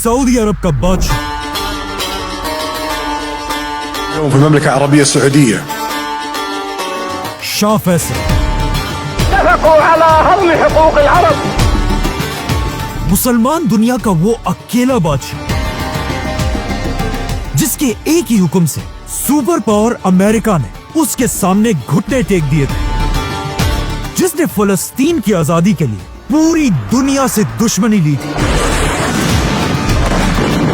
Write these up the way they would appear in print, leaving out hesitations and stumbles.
Saudi अरब का बादशाह في المملكة العربية السعودية शाह फैसल اتفقوا على هضم حقوق العرب. मुसलमान दुनिया का वो अकेला बादशाह जिसके एक ही हुक्म से सुपर पावर अमेरिका ने उसके सामने घुटने टेक दिए थे, जिसने फलस्तीन की आजादी के लिए पूरी दुनिया से दुश्मनी ली थी।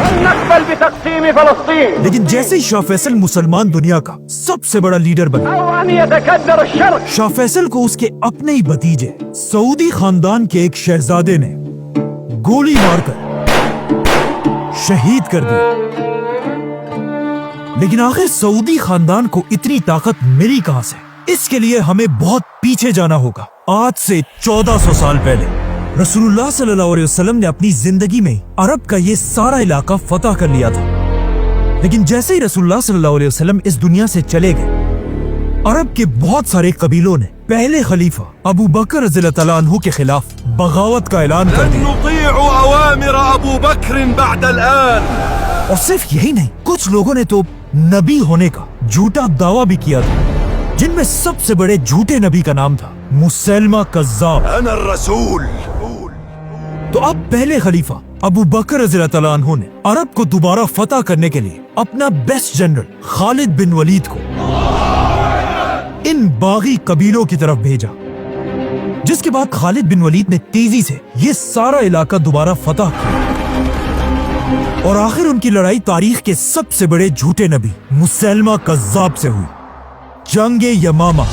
لن نقبل بتقسيم فلسطين लेकिन जैसे ही शाह फैसल मुसलमान दुनिया का सबसे बड़ा लीडर बना, أو أن يتكدر الشرق. शाह फैसल को उसके अपने ही भतीजे सऊदी खानदान के एक शहजादे ने गोली मारकर शहीद कर दिया। लेकिन आखिर सऊदी खानदान को इतनी ताकत मिली कहां से? इसके लिए हमें बहुत पीछे जाना होगा। आज से 1400 साल पहले रसूलुल्लाह सल्लल्लाहु अलैहि वसल्लम ने अपनी जिंदगी में अरब का ये सारा इलाका फतह कर लिया था। लेकिन जैसे ही रसूलुल्लाह सल्लल्लाहु अलैहि वसल्लम इस दुनिया से चले गए, अरब के बहुत सारे कबीलों ने पहले खलीफा अबू बकर रज़ियल्लाहु तआला अन्हु के खिलाफ बगावत का ऐलान कर दिया। और सिर्फ यही नहीं, कुछ लोगों ने तो नबी होने का झूठा दावा भी किया था, जिनमें सबसे बड़े झूठे नबी का नाम था मुसैलमा कज़्ज़ाब। तो अब पहले खलीफा अबू बकर रज़ियल्लाहु तआला अन्हु ने अरब को दोबारा फतह करने के लिए अपना बेस्ट जनरल खालिद बिन वलीद को इन बागी कबीलों की तरफ भेजा, जिसके बाद खालिद बिन वलीद ने तेजी से ये सारा इलाका दोबारा फतह किया। और आखिर उनकी लड़ाई तारीख के सबसे बड़े झूठे नबी मुसैलमा कज़्ज़ाब से हुई, जंगे यमामा।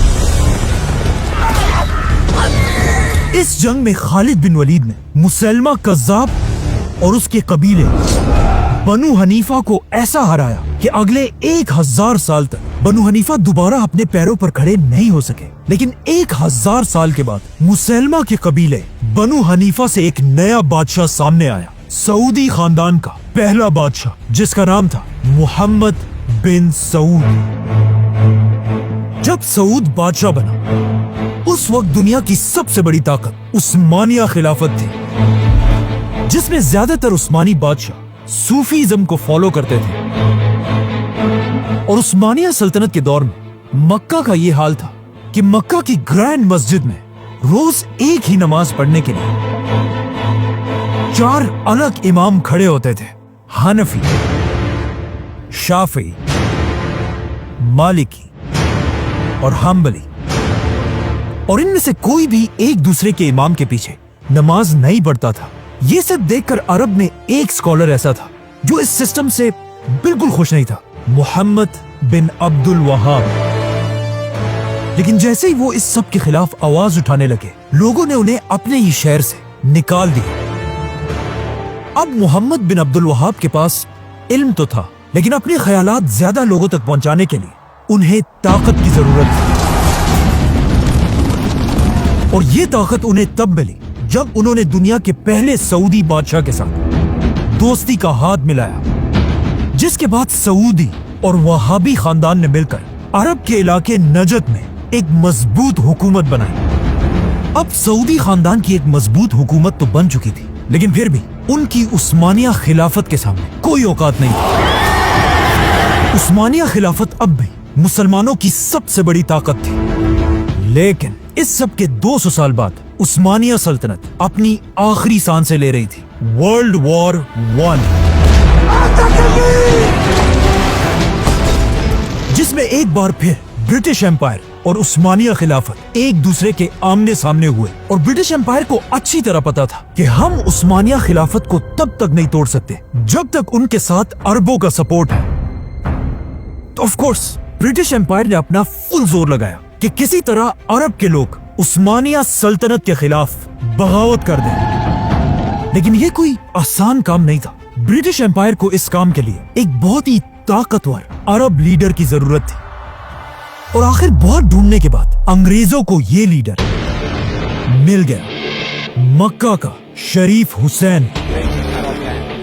इस जंग में खालिद बिन वलीद ने मुसैलमा कज़्ज़ाब और उसके कबीले बनु हनीफा को ऐसा हराया कि अगले 1000 साल तक बनु हनीफा दोबारा अपने पैरों पर खड़े नहीं हो सके। लेकिन 1000 साल के बाद मुसैलमा के कबीले बनु हनीफा से एक नया बादशाह सामने आया, सऊदी खानदान का पहला बादशाह, जिसका नाम था मुहम्मद बिन सऊद। जब सऊद बादशाह बना, उस वक्त दुनिया की सबसे बड़ी ताकत उस्मानिया खिलाफत थी, जिसमें ज्यादातर उस्मानी बादशाह सूफीज्म को फॉलो करते थे। और उस्मानिया सल्तनत के दौर में मक्का का ये हाल था कि मक्का की ग्रैंड मस्जिद में रोज एक ही नमाज पढ़ने के लिए 4 अलग इमाम खड़े होते थे, हनफी, शाफी, मालिकी और हम्बली। और इनमें से कोई भी एक दूसरे के इमाम के पीछे नमाज नहीं पढ़ता था। ये सब देखकर अरब में एक स्कॉलर ऐसा था जो इस सिस्टम से बिल्कुल खुश नहीं था, मोहम्मद बिन अब्दुल वहाब। लेकिन जैसे ही वो इस सब के खिलाफ आवाज उठाने लगे, लोगों ने उन्हें अपने ही शहर से निकाल दिया। अब मोहम्मद बिन अब्दुल वहाब के पास इल्म तो था, लेकिन अपने ख्यालात ज्यादा लोगों तक पहुंचाने के लिए उन्हें ताकत की जरूरत थी। और ये ताकत उन्हें तब मिली जब उन्होंने दुनिया के पहले सऊदी बादशाह के साथ दोस्ती का हाथ मिलाया, जिसके बाद सऊदी और वहाबी खानदान ने मिलकर अरब के इलाके नजद में एक मजबूत हुकूमत बनाई। अब सऊदी खानदान की एक मजबूत हुकूमत तो बन चुकी थी, लेकिन फिर भी उनकी उस्मानिया खिलाफत के सामने कोई औकात नहीं थी। उस्मानिया खिलाफत अब भी मुसलमानों की सबसे बड़ी ताकत थी। लेकिन इस सब के 200 साल बाद उस्मानिया सल्तनत अपनी आखिरी सांसें ले रही थी। वर्ल्ड वॉर 1, जिसमें एक बार फिर ब्रिटिश एम्पायर और उस्मानिया खिलाफत एक दूसरे के आमने सामने हुए। और ब्रिटिश एम्पायर को अच्छी तरह पता था कि हम उस्मानिया खिलाफत को तब तक नहीं तोड़ सकते जब तक उनके साथ अरबों का सपोर्ट है। तो ऑफ कोर्स ब्रिटिश एम्पायर ने अपना फुल जोर लगाया कि किसी तरह अरब के लोग उस्मानिया सल्तनत के खिलाफ बगावत कर दें। लेकिन ये कोई आसान काम नहीं था। ब्रिटिश एम्पायर को इस काम के लिए एक बहुत ही ताकतवर अरब लीडर की जरूरत थी। और आखिर बहुत ढूंढने के बाद अंग्रेजों को ये लीडर मिल गया, मक्का का शरीफ हुसैन,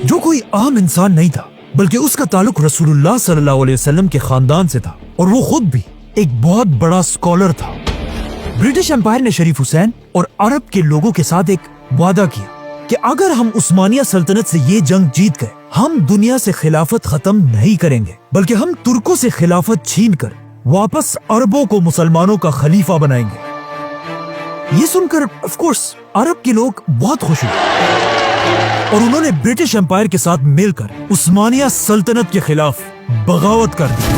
जो कोई आम इंसान नहीं था, बल्कि उसका ताल्लुक रसूलुल्लाह सल्लल्लाहु अलैहि वसल्लम के खानदान से था। और वो खुद भी एक बहुत बड़ा स्कॉलर था। ब्रिटिश एम्पायर ने शरीफ हुसैन और अरब के लोगों के साथ एक वादा किया کہ اگر ہم عثمانیہ سلطنت سے یہ جنگ جیت گئے ہم دنیا سے خلافت ختم نہیں کریں گے بلکہ ہم ترکوں سے خلافت چھین کر واپس عربوں کو مسلمانوں کا خلیفہ بنائیں گے۔ یہ سن کر آف کورس عرب کے لوگ بہت خوش ہوئے اور انہوں نے برٹش امپائر کے ساتھ مل کر عثمانیہ سلطنت کے خلاف بغاوت کر دی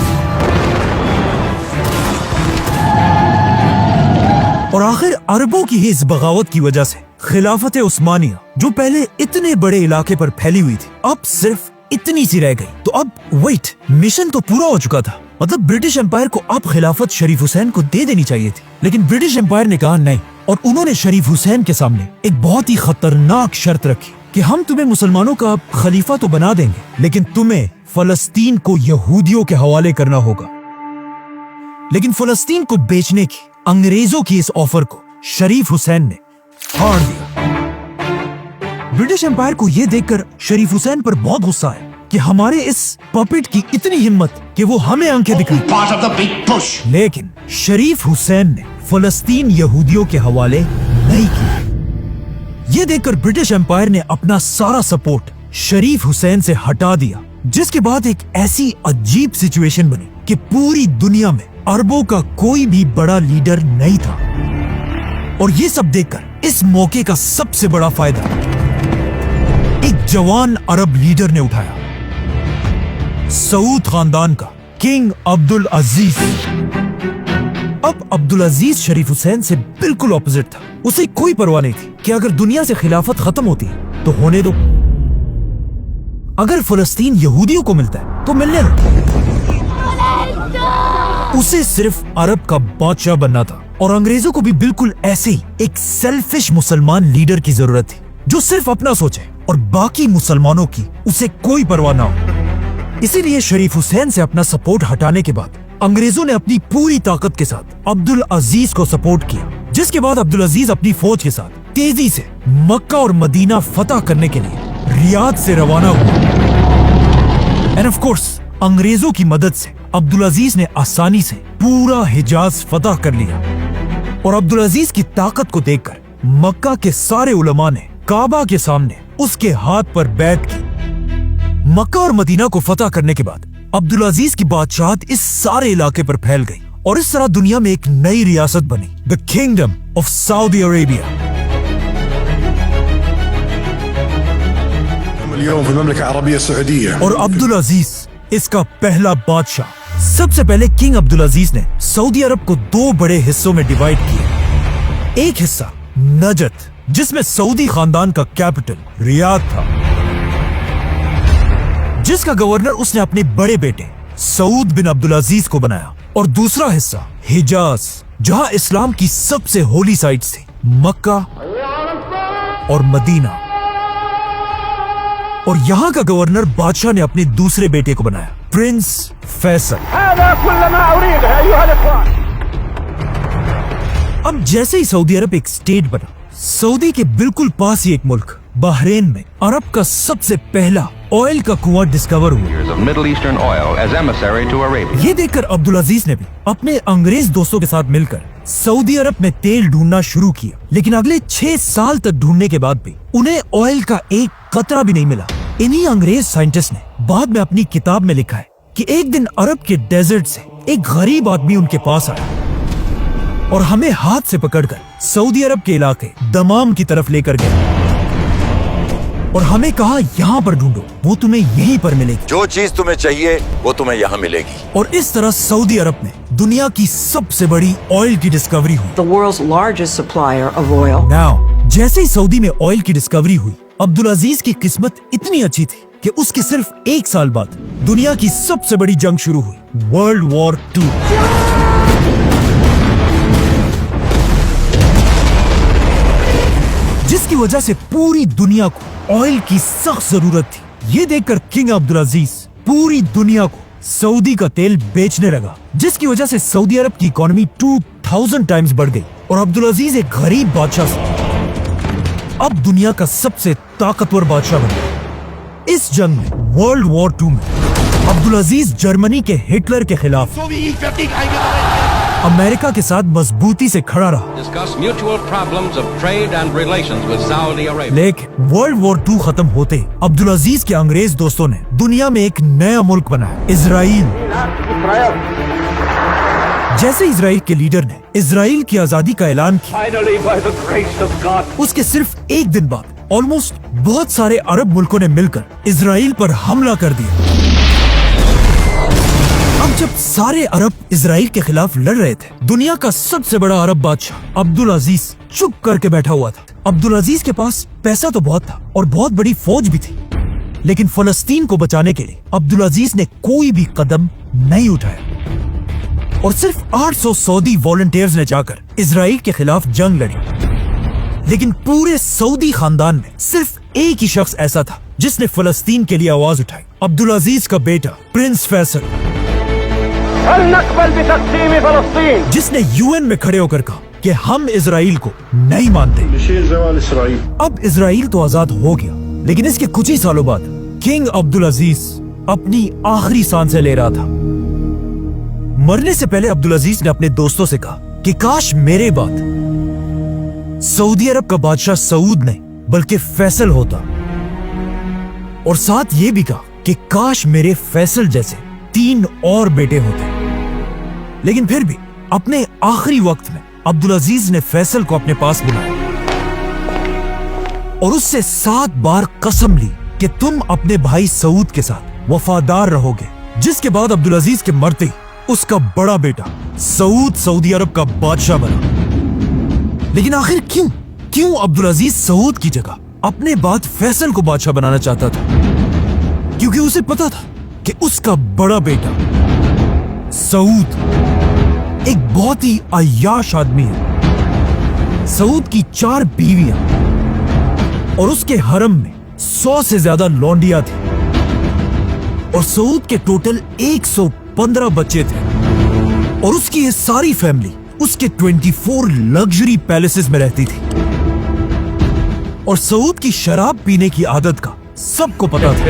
اور آخر عربوں کی ہی اس بغاوت کی وجہ سے خلافت عثمانیہ جو پہلے اتنے بڑے علاقے پر پھیلی ہوئی تھی اب صرف اتنی سی رہ گئی۔ تو اب ویٹ، مشن تو پورا ہو چکا تھا، مطلب برٹش امپائر کو اب خلافت شریف حسین کو دے دینی چاہیے تھی، لیکن برٹش امپائر نے کہا نہیں، اور انہوں نے شریف حسین کے سامنے ایک بہت ہی خطرناک شرط رکھی کہ ہم تمہیں مسلمانوں کا خلیفہ تو بنا دیں گے لیکن تمہیں فلسطین کو یہودیوں کے حوالے کرنا ہوگا۔ لیکن فلسطین کو بیچنے کی انگریزوں کی اس آفر کو شریف حسین نے ہار دیا۔ برٹش امپائر کو یہ دیکھ کر شریف حسین پر بہت غصہ ہے کہ ہمارے اس پپٹ کی اتنی ہمت کہ وہ ہمیں آنکھیں دکھائی، لیکن شریف حسین نے فلسطین یہودیوں کے حوالے نہیں کی۔ یہ دیکھ کر برٹش امپائر نے اپنا سارا سپورٹ شریف حسین سے ہٹا دیا، جس کے بعد ایک ایسی عجیب سچویشن بنی کہ پوری دنیا میں عربوں کا کوئی بھی بڑا لیڈر نہیں تھا، اور یہ سب دیکھ کر اس موقع کا سب سے بڑا فائدہ ایک جوان عرب لیڈر نے اٹھایا، سعود خاندان کا کنگ عبدالعزیز۔ اب عبدالعزیز شریف حسین سے بالکل اپوزٹ تھا، اسے کوئی پرواہ نہیں تھی کہ اگر دنیا سے خلافت ختم ہوتی ہے تو ہونے دو، اگر فلسطین یہودیوں کو ملتا ہے تو ملنے دو، اسے صرف عرب کا بادشاہ بننا تھا۔ اور انگریزوں کو بھی بالکل ایسے ہی ایک سیلفش مسلمان لیڈر کی ضرورت تھی جو صرف اپنا سوچے اور باقی مسلمانوں کی اسے کوئی پرواہ نہ ہو۔ اسی لیے شریف حسین سے اپنا سپورٹ ہٹانے کے بعد انگریزوں نے اپنی پوری طاقت کے ساتھ عبدالعزیز کو سپورٹ کیا، جس کے بعد عبدالعزیز اپنی فوج کے ساتھ تیزی سے مکہ اور مدینہ فتح کرنے کے لیے ریاض سے روانہ ہوا۔ اینڈ آف کورس انگریزوں کی مدد سے عبدالعزیز نے آسانی سے پورا حجاز فتح کر لیا، اور عبدالعزیز کی طاقت کو دیکھ کر مکہ کے سارے علماء نے کعبہ کے سامنے اس کے ہاتھ پر بیعت کی۔ مکہ اور مدینہ کو فتح کرنے کے بعد عبدالعزیز کی بادشاہت اس سارے علاقے پر پھیل گئی، اور اس طرح دنیا میں ایک نئی ریاست بنی، the kingdom of Saudi Arabia. اليوم في المملكة العربية السعودية اور عبدالعزیز اس کا پہلا بادشاہ۔ سب سے پہلے کنگ عبدالعزیز نے سعودی عرب کو دو بڑے حصوں میں ڈیوائیڈ کیا، ایک حصہ نجد جس میں سعودی خاندان کا کیپٹل ریاض تھا، جس کا گورنر اس نے اپنے بڑے بیٹے سعود بن عبدالعزیز کو بنایا، اور دوسرا حصہ حجاز جہاں اسلام کی سب سے ہولی سائٹس تھی، مکہ اور مدینہ، اور یہاں کا گورنر بادشاہ نے اپنے دوسرے بیٹے کو بنایا، پرنس فیصل۔ هذا كل ما أريده أيها الإخوان. اب جیسے ہی سعودی عرب ایک اسٹیٹ بنا، سعودی کے بالکل پاس ہی ایک ملک بحرین میں عرب کا سب سے پہلا آئل کا کنواں ڈسکور ہوا۔ of Middle Eastern oil as emissary to Arabia. یہ دیکھ کر عبدالعزیز نے بھی اپنے انگریز دوستوں کے ساتھ مل کر سعودی عرب میں تیل ڈھونڈنا شروع کیا، لیکن اگلے 6 سال تک ڈھونڈنے کے بعد بھی انہیں آئل کا ایک قطرہ بھی نہیں ملا۔ انہی انگریز سائنٹسٹ نے بعد میں اپنی کتاب میں لکھا ہے کہ ایک دن عرب کے ڈیزرٹ سے ایک غریب آدمی ان کے پاس آیا اور ہمیں ہاتھ سے پکڑ کر سعودی عرب کے علاقے دمام کی طرف لے کر گئے، اور ہمیں کہا یہاں پر ڈھونڈو، وہ تمہیں یہیں پر ملے گی، جو چیز تمہیں چاہیے وہ تمہیں یہاں ملے گی۔ اور اس طرح سعودی عرب میں دنیا کی سب سے بڑی آئل کی ڈسکوری ہوئی۔ the world's largest supplier of oil. Now، جیسے ہی سعودی میں آئل کی ڈسکوری ہوئی، عبدالعزیز کی قسمت اتنی اچھی تھی کہ اس کے صرف 1 سال بعد دنیا کی سب سے بڑی جنگ شروع ہوئی، ورلڈ وار 2۔ جس کی وجہ سے پوری دنیا کو آئل کی سخت ضرورت تھی۔ یہ دیکھ کر کنگ عبدالعزیز پوری دنیا کو سعودی کا تیل بیچنے لگا، جس کی وجہ سے سعودی عرب کی اکانومی 2000 ٹائمز بڑھ گئی، اور عبدالعزیز ایک غریب بادشاہ سے اب دنیا کا سب سے طاقتور بادشاہ بنا۔ اس جنگ میں ورلڈ وار 2 میں عبدالعزیز جرمنی کے ہٹلر کے خلاف अमेरिका के साथ मजबूती से खड़ा रहा, discuss mutual problems of trade and relations with Saudi Arabia. लेकिन वर्ल्ड वॉर 2 खत्म होते अब्दुल अजीज के अंग्रेज दोस्तों ने दुनिया में एक नया मुल्क बनाया, इजराइल। जैसे इजराइल के लीडर ने इजराइल की आजादी का ऐलान किया, Finally, by the grace of God, उसके सिर्फ एक दिन बाद ऑलमोस्ट बहुत सारे अरब मुल्कों ने मिलकर इजराइल पर हमला कर दिया। अब जब सारे अरब इजराइल के खिलाफ लड़ रहे थे, दुनिया का सबसे बड़ा अरब बादशाह अब्दुल अजीज चुप करके बैठा हुआ था। अब्दुल अजीज के पास पैसा तो बहुत था और बहुत बड़ी फौज भी थी, लेकिन फलस्तीन को बचाने के लिए अब्दुल अजीज ने कोई भी कदम नहीं उठाया और सिर्फ 800 सऊदी वॉलंटियर्स ने जाकर इजराइल के खिलाफ जंग लड़ी। लेकिन पूरे सऊदी खानदान में सिर्फ एक ही शख्स ऐसा था जिसने फलस्तीन के लिए आवाज उठाई, अब्दुल अजीज का बेटा प्रिंस फैसल, فلنقبل بتقسيم فلسطين. जिसने यूएन में खड़े होकर कहा कि हम इजराइल को नहीं मानते। بشير زوال إسرائيل. अब इजराइल तो आजाद हो गया, लेकिन इसके कुछ ही सालों बाद किंग अब्दुल अजीज अपनी आखिरी सांसें ले रहा था। मरने से पहले अब्दुल अजीज ने अपने दोस्तों से कहा कि काश मेरे बाद सऊदी अरब का बादशाह सऊद नहीं बल्कि फैसल होता, और साथ ये भी कहा कि काश मेरे फैसल जैसे 3 और बेटे होते। लेकिन फिर भी अपने आखिरी वक्त में अब्दुल अजीज ने फैसल को अपने पास बुलाया और उससे 7 बार कसम ली कि तुम अपने भाई सऊद के साथ वफादार रहोगे। जिसके बाद अब्दुल अजीज के मरते ही उसका बड़ा बेटा सऊद सऊदी अरब का बादशाह बना। लेकिन आखिर क्यों अब्दुल अजीज सऊद की जगह अपने बाद फैसल को बादशाह बनाना चाहता था? क्योंकि उसे पता था कि उसका बड़ा बेटा सऊद एक बहुत ही अय्याश आदमी है। सऊद की 4 बीवियां और उसके हरम में 100 से ज्यादा लौंडियां थी और सऊद के टोटल 115 बच्चे थे और उसकी ये सारी फैमिली उसके 24 लग्जरी पैलेसेस में रहती थी। और सऊद की शराब पीने की आदत का सबको पता था।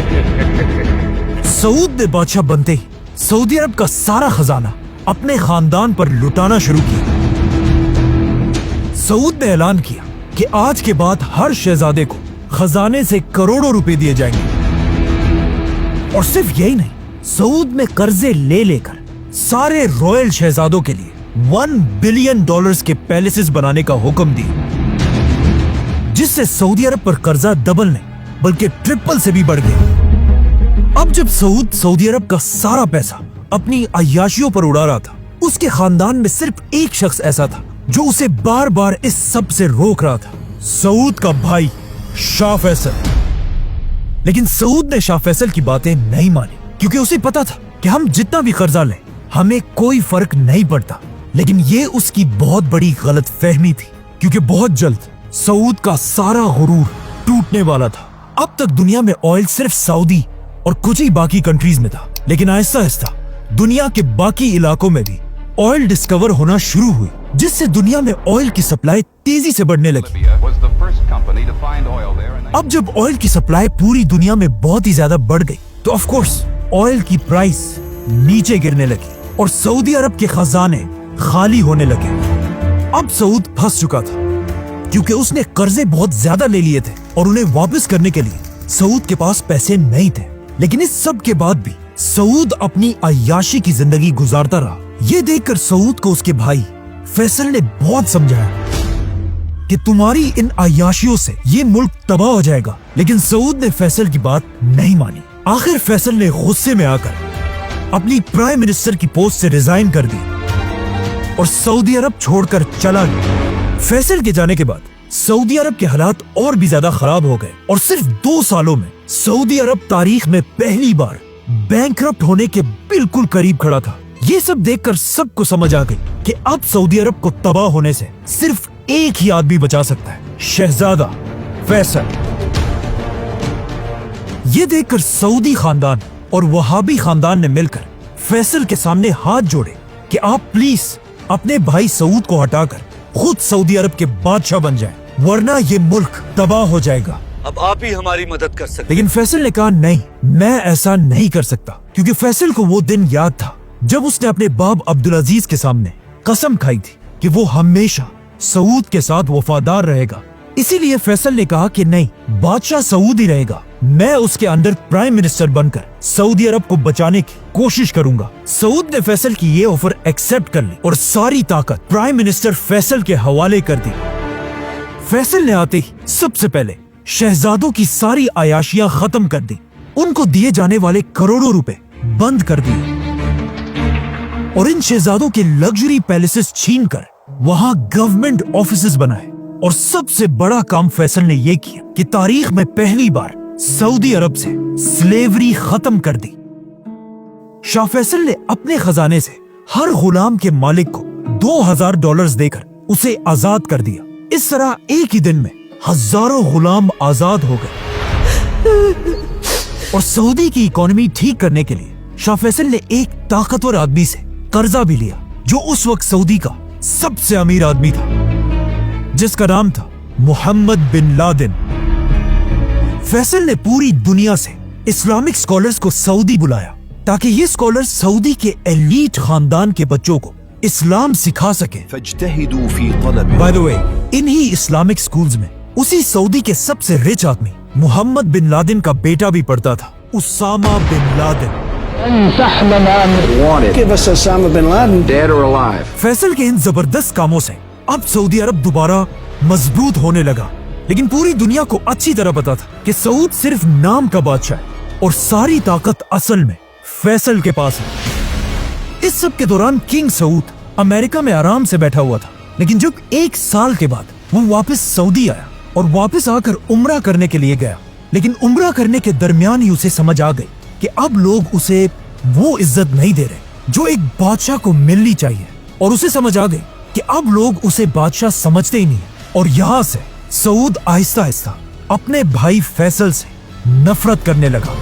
सऊद ने बादशाह बनते ही सऊदी अरब का सारा खजाना अपने खानदान पर लुटाना शुरू किया। सऊद ने ऐलान किया कि आज के बाद हर शहजादे को खजाने से करोड़ों रुपए दिए जाएंगे। और सिर्फ यही नहीं, सऊद में कर्जे ले लेकर सारे रॉयल शहजादों के लिए $1 बिलियन के पैलेसेस बनाने का हुक्म दिया, जिससे सऊदी अरब पर कर्जा डबल नहीं बल्कि ट्रिपल से भी बढ़ गया। अब जब सऊद सऊदी अरब का सारा पैसा अपनी अय्याशियों पर उड़ा रहा था, उसके खानदान में सिर्फ एक शख्स ऐसा था जो उसे बार बार इस सब से रोक रहा था, सऊद का भाई शाह फैसल। लेकिन सऊद ने शाह फैसल की बातें नहीं मानी, क्योंकि उसे पता था कि हम जितना भी कर्जा लें हमें कोई फर्क नहीं पड़ता। लेकिन ये उसकी बहुत बड़ी गलत फहमी थी, क्योंकि बहुत जल्द सऊद का सारा गुरूर टूटने वाला था। अब तक दुनिया में ऑयल सिर्फ सऊदी और कुछ ही बाकी कंट्रीज में था, लेकिन आहिस्ता आहिस्ता दुनिया के बाकी इलाकों में भी ऑयल डिस्कवर होना शुरू हुई, जिससे दुनिया में ऑयल की सप्लाई तेजी से बढ़ने लगी। Libya was the first company to find oil there in अब जब ऑयल की सप्लाई पूरी दुनिया में बहुत ही ज्यादा बढ़ गई, तो ऑफ कोर्स ऑयल की प्राइस नीचे गिरने लगी और सऊदी अरब के खजाने खाली होने लगे। अब सऊद फंस चुका था, क्योंकि उसने कर्जे बहुत ज्यादा ले लिए थे और उन्हें वापस करने के लिए सऊद के पास पैसे नहीं थे। लेकिन इस सब के बाद भी सऊद अपनी अय्याशी की जिंदगी गुजारता रहा। ये देखकर सऊद को उसके भाई फैसल ने बहुत समझाया कि तुम्हारी इन अय्याशियों से ये मुल्क तबाह हो जाएगा, लेकिन सऊद ने फैसल की बात नहीं मानी। आखिर फैसल ने गुस्से में आकर अपनी प्राइम मिनिस्टर की पोस्ट से रिजाइन कर दी और सऊदी अरब छोड़कर चला गया। फैसल के जाने के बाद सऊदी अरब के हालात और भी ज्यादा खराब हो गए और सिर्फ 2 सालों में सऊदी अरब तारीख में पहली बार बैंकरप्ट होने के बिल्कुल करीब खड़ा था। ये सब देखकर सबको समझ आ गई कि अब सऊदी अरब को तबाह होने से सिर्फ एक ही आदमी बचा सकता है, शहजादा फैसल। ये देखकर सऊदी खानदान और वहाबी खानदान ने मिलकर फैसल के सामने हाथ जोड़े कि आप प्लीज अपने भाई सऊद को हटाकर खुद सऊदी अरब के बादशाह बन जाएं, वरना ये मुल्क तबाह हो जाएगा। अब आप ही हमारी मदद कर सकते लेकिन फैसल ने कहा नहीं, मैं ऐसा नहीं कर सकता, क्योंकि फैसल को वो दिन याद था जब उसने अपने बाप अब्दुल अजीज के सामने कसम खाई थी कि वो हमेशा सऊद के साथ वफादार रहेगा। इसीलिए फैसल ने कहा कि नहीं, बादशाह सऊद ही रहेगा। मैं उसके अंडर प्राइम मिनिस्टर बनकर सऊदी अरब को बचाने की कोशिश करूंगा। सऊद ने फैसल की ये ऑफर एक्सेप्ट कर ली और सारी ताकत प्राइम मिनिस्टर फैसल के हवाले कर दी। फैसल ने आते ही सबसे पहले शहजादों की सारी आयाशियां खत्म कर दी, उनको दिए जाने वाले करोड़ों रुपए बंद कर दिए और इन शहजादों के लग्जरी पैलेसेस छीनकर वहां गवर्नमेंट ऑफिसेस बनाए। और सबसे बड़ा काम फैसल ने यह किया कि तारीख में पहली बार सऊदी अरब से स्लेवरी खत्म कर दी। शाह फैसल ने अपने खजाने से हर गुलाम के मालिक को $2000 देकर उसे आजाद कर दिया। इस तरह एक ही दिन में हजारों गुलाम आजाद हो गए। और सऊदी की इकोनॉमी ठीक करने के लिए शाह फैसल ने एक ताकतवर आदमी से कर्जा भी लिया, जो उस वक्त सऊदी का सबसे अमीर आदमी था, जिसका नाम था मोहम्मद बिन लादेन। फैसल ने पूरी दुनिया से इस्लामिक स्कॉलर्स को सऊदी बुलाया ताकि ये स्कॉलर्स सऊदी के एलीट खानदान के बच्चों को इस्लाम सिखा सके। बाय द वे, इन्हीं इस्लामिक स्कूल्स में उसी सऊदी के सबसे रिच आदमी मोहम्मद बिन लादेन का बेटा भी पढ़ता था, Osama bin Laden. Give us Osama bin Laden, dead or alive. Faisal के इन जबरदस्त कामों से अब सऊदी अरब दोबारा मजबूत होने लगा, लेकिन पूरी दुनिया को अच्छी तरह पता था कि सऊद सिर्फ नाम का बादशाह है और सारी ताकत असल में फैसल के पास है। इस सब के दौरान किंग सऊद अमेरिका में आराम से बैठा हुआ था, लेकिन जब 1 साल के बाद वो वापस सऊदी आया और वापस आकर उम्रा करने के लिए गया, लेकिन उम्रा करने के दरमियान ही उसे समझ आ गई कि अब लोग उसे वो इज्जत नहीं दे रहे जो एक बादशाह को मिलनी चाहिए, और उसे समझ आ गई कि अब लोग उसे बादशाह समझते ही नहीं। और यहाँ से सऊद आहिस्ता आहिस्ता अपने भाई फैसल से नफरत करने लगा।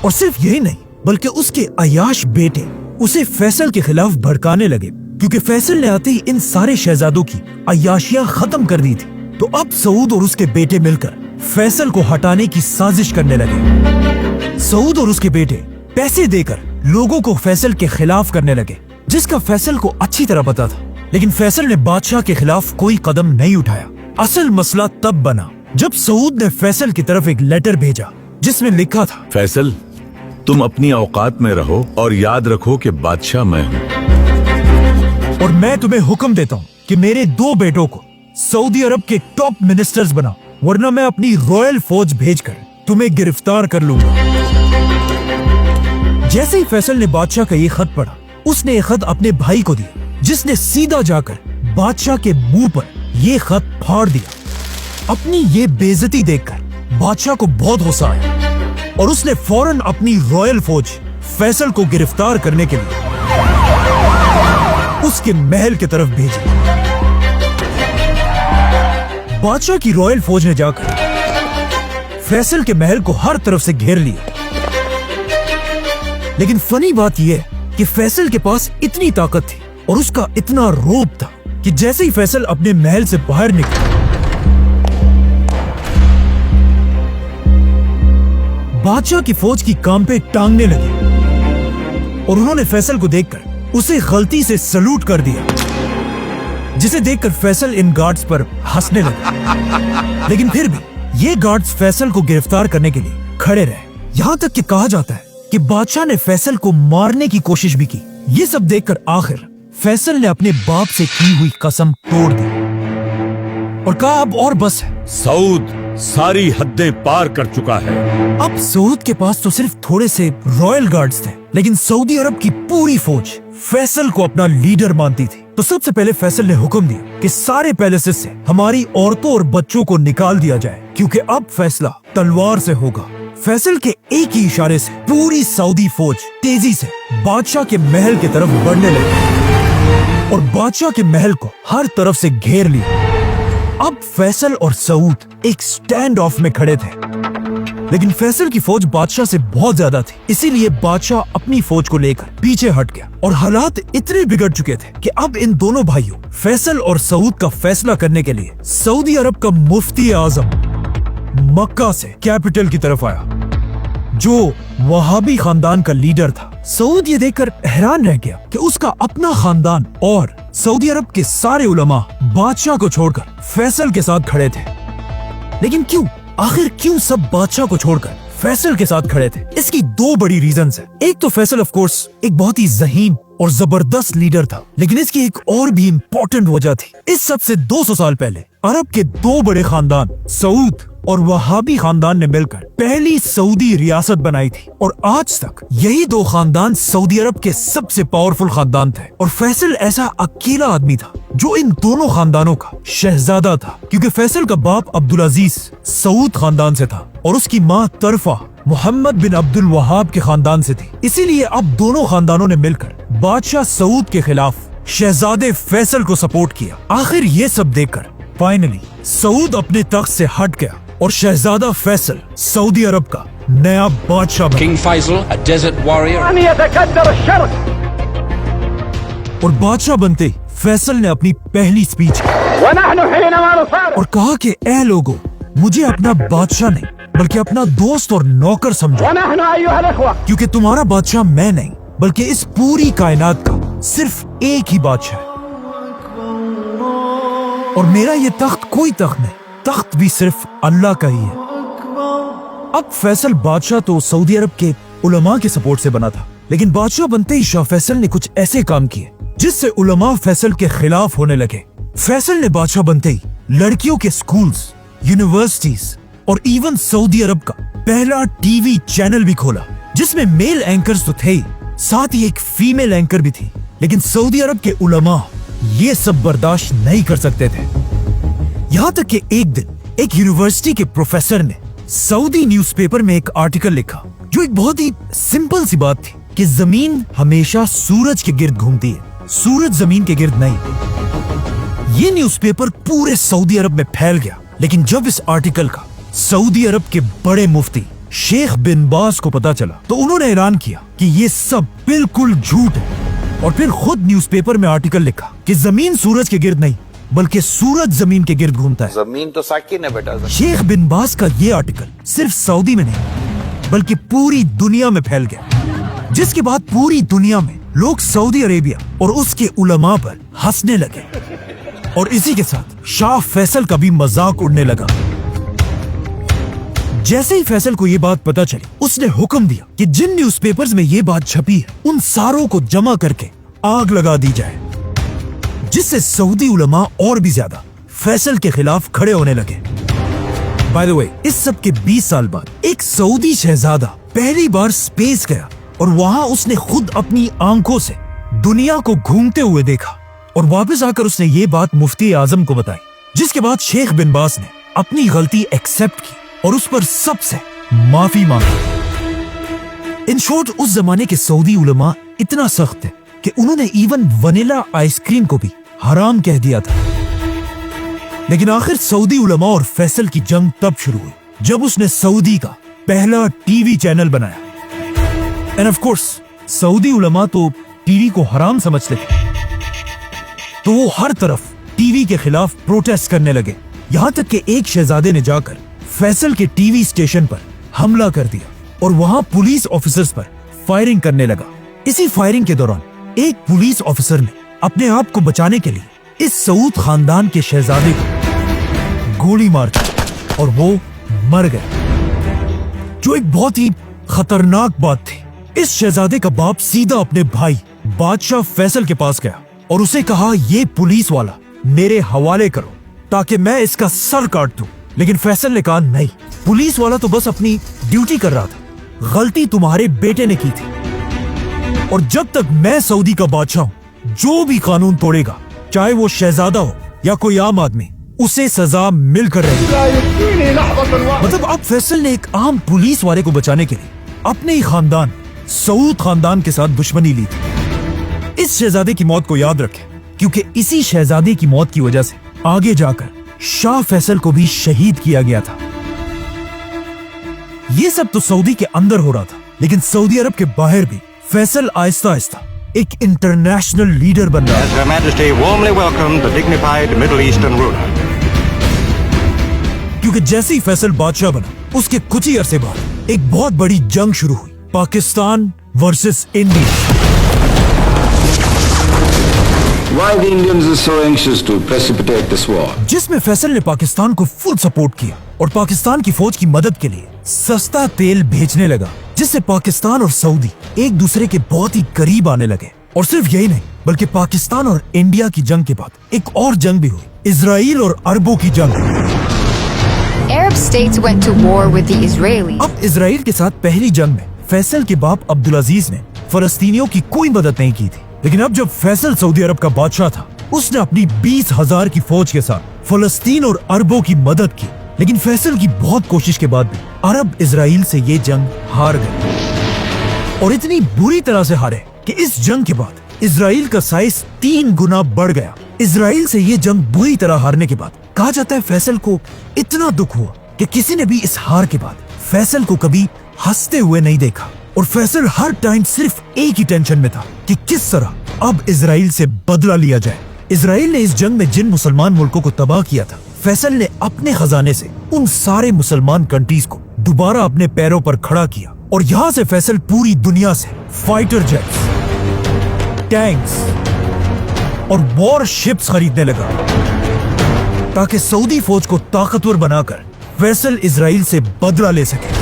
और सिर्फ यही नहीं, बल्कि उसके अयाश बेटे उसे फैसल के खिलाफ भड़काने लगे, क्योंकि फैसल ने आते ही इन सारे शहजादों की अयाशियां खत्म कर दी थी। तो अब सऊद और उसके बेटे मिलकर फैसल को हटाने की साजिश करने लगे। सऊद और उसके बेटे पैसे देकर लोगों को फैसल के खिलाफ करने लगे, जिसका फैसल को अच्छी तरह पता था, लेकिन फैसल ने बादशाह के खिलाफ कोई कदम नहीं उठाया। असल मसला तब बना जब सऊद ने फैसल की तरफ एक लेटर भेजा जिसमें लिखा था, फैसल, तुम अपनी औकात में रहो और याद रखो कि बादशाह मैं हूँ, और मैं तुम्हें हुक्म देता हूँ कि मेरे 2 बेटों को सऊदी अरब के टॉप मिनिस्टर्स बनाओ, वरना मैं अपनी रॉयल फौज भेजकर तुम्हें गिरफ्तार कर लूंगा। जैसे ही फैसल ने बादशाह का ये खत पढ़ा, उसने ये खत अपने भाई को दिया, जिसने सीधा जाकर बादशाह के मुंह पर ये खत फाड़ दिया। अपनी ये बेइज्जती देखकर बादशाह को बहुत गुस्सा आया और उसने फौरन अपनी रॉयल फौज फैसल को गिरफ्तार करने के लिए उसके महल की तरफ भेजी। बादशाह की रॉयल फौज ने जाकर फैसल के महल को हर तरफ से घेर लिया, लेकिन फनी बात यह कि फैसल के पास इतनी ताकत थी और उसका इतना रोब था कि जैसे ही फैसल अपने महल से बाहर निकला, बादशाह की फौज की काम पे टांगने लगे और उन्होंने फैसल को देखकर उसे गलती से सलूट कर दिया, जिसे देखकर फैसल इन गार्ड्स पर हंसने लगा। लेकिन फिर भी ये गार्ड्स फैसल को गिरफ्तार करने के लिए खड़े रहे। यहाँ तक कि कहा जाता है कि बादशाह ने फैसल को मारने की कोशिश भी की। ये सब देखकर आखिर फैसल ने अपने बाप से की हुई कसम तोड़ दी और कहा अब और बस है। सऊद सारी हदें पार कर चुका है। अब सऊद के पास तो सिर्फ थोड़े से रॉयल गार्ड्स थे, लेकिन सऊदी अरब की पूरी फौज फैसल को अपना लीडर मानती थी। तो सबसे पहले फैसल ने हुक्म दिया कि सारे पैलेसेस से हमारी औरतों और बच्चों को निकाल दिया जाए, क्योंकि अब फैसला तलवार से होगा। फैसल के एक ही इशारे से पूरी सऊदी फौज तेजी से बादशाह के महल की तरफ बढ़ने लगी और बादशाह के महल को हर तरफ से घेर लिया। अब फैसल और सऊद एक स्टैंड ऑफ में खड़े थे, लेकिन फैसल की फौज बादशाह से बहुत ज्यादा थी, इसीलिए बादशाह अपनी फौज को लेकर पीछे हट गया और हालात इतने बिगड़ चुके थे कि अब इन दोनों भाइयों फैसल और सऊद का फैसला करने के लिए सऊदी अरब का मुफ्ती आजम मक्का से कैपिटल की तरफ आया, जो वहाबी खानदान का लीडर था। सऊद ये देखकर हैरान रह गया कि उसका अपना खानदान और सऊदी अरब के सारे उलमा बादशाह को छोड़कर फैसल के साथ खड़े थे। लेकिन क्यों, आखिर क्यों सब बादशाह को छोड़कर फैसल के साथ खड़े थे? इसकी दो बड़ी रीजंस है। एक तो फैसल ऑफ कोर्स एक बहुत ही ज़हीन और जबरदस्त लीडर था, लेकिन इसकी एक और भी इम्पोर्टेंट वजह थी। इस सब से 200 साल पहले अरब के दो बड़े खानदान सऊद और वहाबी खानदान ने मिलकर पहली सऊदी रियासत बनाई थी, और आज तक यही दो खानदान सऊदी अरब के सबसे पावरफुल खानदान थे। और फैसल ऐसा अकेला आदमी था जो इन दोनों खानदानों का शहजादा था, क्योंकि फैसल का बाप अब्दुल अजीज सऊद खानदान से था और उसकी माँ तरफा मोहम्मद बिन अब्दुल वहाब के खानदान से थी। इसीलिए अब दोनों खानदानों ने मिलकर बादशाह सऊद के खिलाफ शहजादे फैसल को सपोर्ट किया। आखिर ये सब देखकर फाइनली सऊद अपने तख्त से हट गया और शहजादा फैसल सऊदी अरब का नया बादशाह बना। King Faisal, a desert warrior. أن يتكدر الشرق और बादशाह बनते ही फैसल ने अपनी पहली स्पीच की ونحن حينما نصارع और कहा कि ए लोगों, मुझे अपना बादशाह नहीं बल्कि अपना दोस्त और नौकर समझो, ونحن أيها الإخوة क्योंकि तुम्हारा बादशाह मैं नहीं बल्कि इस पूरी कायनात का सिर्फ एक ही बादशाह है, और मेरा ये तख्त कोई तख्त नहीं, तख्त भी सिर्फ अल्लाह का ही है। अब फैसल बादशाह तो सऊदी अरब के उलमा के सपोर्ट से बना था, लेकिन बादशाह बनते ही शाह फैसल ने कुछ ऐसे काम किए जिससे उलमा फैसल के खिलाफ होने लगे। फैसल ने बादशाह बनते ही लड़कियों के स्कूल्स, यूनिवर्सिटीज और इवन सऊदी अरब का पहला टीवी चैनल भी खोला, जिसमें मेल एंकर्स तो थे ही, साथ ही एक फीमेल एंकर भी थी। लेकिन सऊदी अरब के उलमा ये सब बर्दाश्त नहीं कर सकते थे। यहाँ तक कि एक दिन एक यूनिवर्सिटी के प्रोफेसर ने सऊदी न्यूज़पेपर में एक आर्टिकल लिखा जो एक बहुत ही सिंपल सी बात थी कि जमीन हमेशा सूरज के गिर्द घूमती है, सूरज जमीन के गिर्द नहीं। ये न्यूज़पेपर पूरे सऊदी अरब में फैल गया, लेकिन जब इस आर्टिकल का सऊदी अरब के बड़े मुफ्ती शेख बिन बाज को पता चला तो उन्होंने ऐलान किया कि ये सब बिल्कुल झूठ है, और फिर खुद न्यूज़पेपर में आर्टिकल लिखा कि जमीन सूरज के गिर्द नहीं बल्कि सूरज जमीन के गिर्द घूमता है। जमीन तो साकिन है बेटा। शेख बिन बाज का ये आर्टिकल सिर्फ सऊदी में नहीं बल्कि पूरी दुनिया में फैल गया, जिसके बाद पूरी दुनिया में लोग सऊदी अरेबिया और उसके उलमा पर हंसने लगे, और इसी के साथ शाह फैसल का भी मजाक उड़ने लगा। जैसे ही फैसल को ये बात पता चली, उसने हुक्म दिया कि जिन न्यूज़पेपर्स में ये बात छपी है उन सारों को जमा करके आग लगा दी जाए, जिससे सऊदी उलमा और भी ज्यादा फैसल के खिलाफ खड़े होने लगे। बाय द वे, इस सब के 20 साल बाद एक सऊदी शहजादा पहली बार स्पेस गया, और वहां उसने खुद अपनी आंखों से दुनिया को घूमते हुए देखा, और वापस आकर उसने ये बात मुफ्ती आजम को बताई, जिसके बाद शेख बिन बाज ने अपनी गलती एक्सेप्ट की और उस पर सबसे माफी मांगी। इन शॉर्ट, उस जमाने के सऊदी उलमा इतना सख्त थे कि उन्होंने इवन वनीला आइसक्रीम को भी हराम कह दिया था। लेकिन आखिर सऊदी उलमा और फैसल की जंग तब शुरू हुई जब उसने सऊदी का पहला टीवी चैनल बनाया। एंड ऑफ कोर्स सऊदी उलमा तो टीवी को हराम समझते थे, तो वो हर तरफ टीवी के खिलाफ प्रोटेस्ट करने लगे। यहाँ तक कि एक शहजादे ने जाकर फैसल के टीवी स्टेशन पर हमला कर दिया और वहां पुलिस ऑफिसर्स पर फायरिंग करने लगा। इसी फायरिंग के दौरान एक पुलिस ऑफिसर ने अपने आप को बचाने के लिए इस सऊद खानदान के शहजादे को गोली मार दी और वो मर गया, जो एक बहुत ही खतरनाक बात थी। इस शहजादे का बाप सीधा अपने भाई बादशाह फैसल के पास गया और उसे कहा, ये पुलिस वाला मेरे हवाले करो ताकि मैं इसका सर काट दूं। लेकिन फैसल ने कहा, नहीं, पुलिस वाला तो बस अपनी ड्यूटी कर रहा था, गलती तुम्हारे बेटे ने की थी, और जब तक मैं सऊदी का बादशाह हूं, जो भी कानून तोड़ेगा, चाहे वो शहजादा हो या कोई आम आदमी, उसे सजा मिलकर रहेगी। मतलब अब फैसल ने एक आम पुलिस वाले को बचाने के लिए अपने ही खानदान सऊद खानदान के साथ दुश्मनी ली थी। इस शहजादे की मौत को याद रखें, क्योंकि इसी शहजादे की मौत की वजह से आगे जाकर शाह फैसल को भी शहीद किया गया था। ये सब तो सऊदी के अंदर हो रहा था, लेकिन सऊदी अरब के बाहर भी फैसल आहिस्ता आहिस्ता एक इंटरनेशनल लीडर बन रहा है। Her Majesty warmly welcomed the dignified Middle Eastern ruler. क्योंकि जैसे ही फैसल बादशाह बना, उसके कुछ ही अरसे बाद एक बहुत बड़ी जंग शुरू हुई Pakistan versus India. Why the Indians are so anxious to precipitate this war? जिसमें फैसल ने पाकिस्तान को फुल सपोर्ट किया और पाकिस्तान की फौज की मदद के लिए सस्ता तेल भेजने लगा, जिससे पाकिस्तान और सऊदी एक दूसरे के बहुत ही करीब आने लगे। और सिर्फ यही नहीं, बल्कि पाकिस्तान और इंडिया की जंग के बाद एक और जंग भी हुई, इजराइल और अरबों की जंग। Arab states went to war with the Israelis. अब इजराइल के साथ पहली जंग में फैसल के बाप अब्दुल अजीज ने फलस्तीनियों की कोई मदद नहीं की थी, लेकिन अब जब फैसल सऊदी अरब का बादशाह था, उसने अपनी 20,000 की फौज के साथ फलस्तीन और अरबों की मदद की। लेकिन फैसल की बहुत कोशिश के बाद भी अरब इजराइल से ये जंग हार गए और इतनी बुरी तरह से हारे कि इस जंग के बाद इजराइल का साइज 3 गुना बढ़ गया। इजराइल से ये जंग बुरी तरह हारने के बाद कहा जाता है फैसल को इतना दुख हुआ कि किसी ने भी इस हार के बाद फैसल को कभी हंसते हुए नहीं देखा। और फैसल हर टाइम सिर्फ एक ही टेंशन में था कि किस तरह अब इजराइल से बदला लिया जाए। इजराइल ने इस जंग में जिन मुसलमान मुल्कों को तबाह किया था, फैसल ने अपने खजाने से उन सारे मुसलमान कंट्रीज को दोबारा अपने पैरों पर खड़ा किया। और यहाँ से फैसल पूरी दुनिया से फाइटर जेट्स, टैंक्स और वॉर शिप्स खरीदने लगा ताकि सऊदी फौज को ताकतवर बनाकर फैसल इजराइल से बदला ले सके।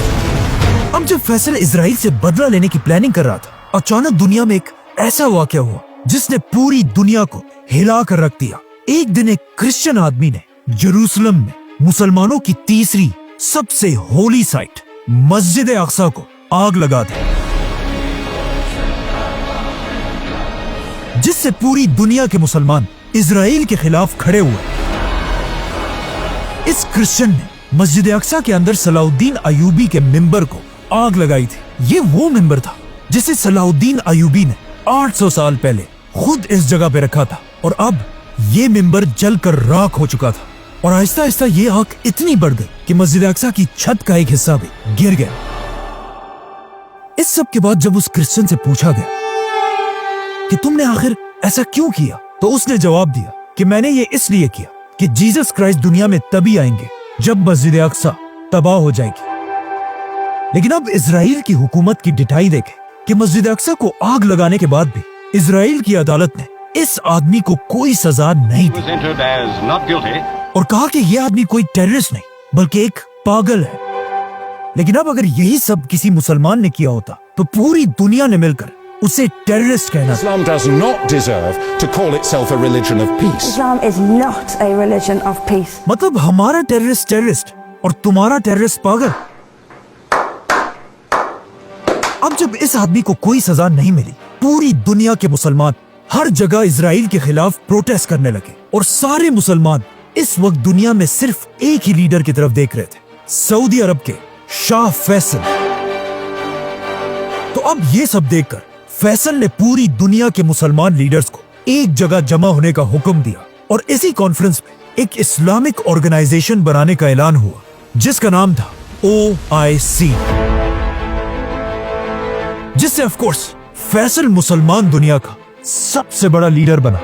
अब जब फैसल इजराइल से बदला लेने की प्लानिंग कर रहा था, अचानक दुनिया में एक ऐसा वाकया हुआ जिसने पूरी दुनिया को हिला कर रख दिया। एक दिन एक क्रिश्चियन आदमी ने जेरूसलम में मुसलमानों की तीसरी सबसे होली साइट मस्जिद अक्सा को आग लगा दी, जिससे पूरी दुनिया के मुसलमान इजराइल के खिलाफ खड़े हुए। इस क्रिश्चियन ने मस्जिद अक्सा के अंदर सलाउद्दीन अयूबी के मिंबर को आग लगाई थी। ये वो मिंबर था जिसे सलाउद्दीन अयूबी ने 800 साल पहले खुद इस जगह पे रखा था, और अब ये मिंबर जलकर राख हो चुका था। और आहिस्ता आहिस्ता ये आग इतनी बढ़ गई कि मस्जिद अक्सा की छत का एक हिस्सा भी गिर गया। इस सब के बाद जब उस क्रिश्चियन से पूछा गया कि तुमने आखिर ऐसा क्यों किया, तो उसने जवाब दिया कि मैंने ये इसलिए किया कि जीसस क्राइस्ट दुनिया में तभी आएंगे जब मस्जिद अक्सा तबाह हो जाएगी। लेकिन अब इजराइल की हुकूमत की डिटाई देखे कि मस्जिद अक्सा को आग लगाने के बाद भी इजराइल की अदालत ने इस आदमी को कोई सजा नहीं दी entered as not guilty. और कहा कि यह आदमी कोई टेररिस्ट नहीं बल्कि एक पागल है। लेकिन अब अगर यही सब किसी मुसलमान ने किया होता तो पूरी दुनिया ने मिलकर उसे टेररिस्ट कहना। Islam does not deserve to call itself a religion of peace. Islam is not a religion of peace. मतलब हमारा टेररिस्ट टेररिस्ट और तुम्हारा टेररिस्ट पागल। अब जब इस आदमी को कोई सजा नहीं मिली, पूरी दुनिया के मुसलमान हर जगह इजराइल के खिलाफ प्रोटेस्ट करने लगे और सारे मुसलमान इस वक्त दुनिया में सिर्फ एक ही लीडर की तरफ देख रहे थे, सऊदी अरब के शाह फैसल। तो अब ये सब देखकर फैसल ने पूरी दुनिया के मुसलमान लीडर्स को एक जगह जमा होने का हुक्म दिया और इसी कॉन्फ्रेंस में एक इस्लामिक ऑर्गेनाइजेशन बनाने का ऐलान हुआ जिसका नाम था OIC, जिससे ऑफ कोर्स फैसल मुसलमान दुनिया का सबसे बड़ा लीडर बना।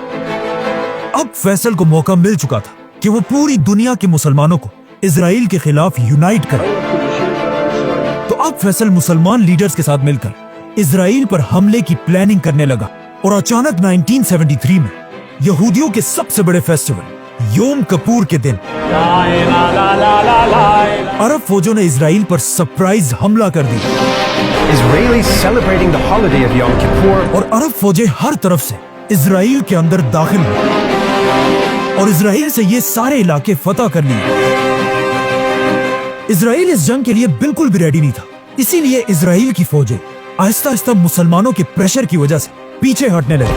अब फैसल को मौका मिल चुका था कि वो पूरी दुनिया के मुसलमानों को इजराइल के खिलाफ यूनाइट करे। तो अब फैसल मुसलमान लीडर्स के साथ मिलकर इजराइल पर हमले की प्लानिंग करने लगा और अचानक 1973 में यहूदियों के सबसे बड़े फेस्टिवल योम कपूर के दिन अरब फौजों ने इजराइल पर सरप्राइज हमला कर दिया। Israelis celebrating the holiday of Yom Kippur. और अरब फौजें हर तरफ से इजराइल के अंदर दाखिल हुई और इजराइल से ये सारे इलाके फतह कर लिए। इजराइल इस जंग के लिए बिल्कुल भी रेडी नहीं था, इसीलिए इजराइल की फौजें आहिस्ता आहिस्ता मुसलमानों के प्रेशर की वजह से पीछे हटने लगे।